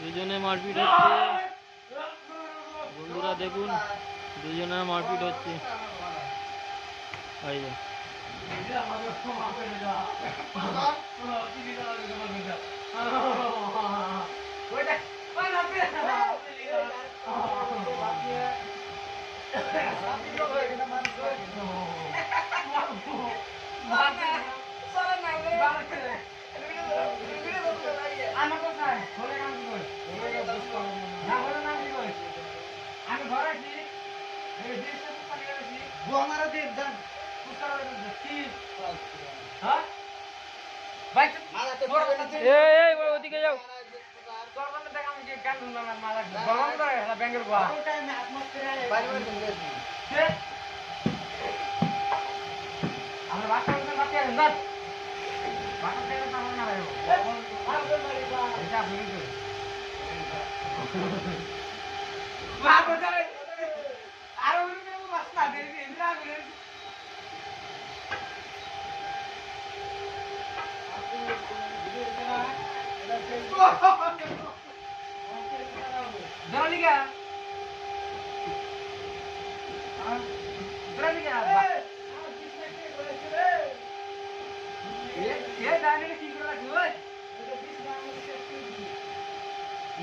দুজনে মারপিট হচ্ছে বন্ধুরা, দেখুন দুজনের মারপিট হচ্ছে। এই যে আমি ঘরে আছি আমার দেব যান ওদিকে যাও। ব্যাঙ্গের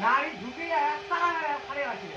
নারী ঢুকে তারা খালি আছে।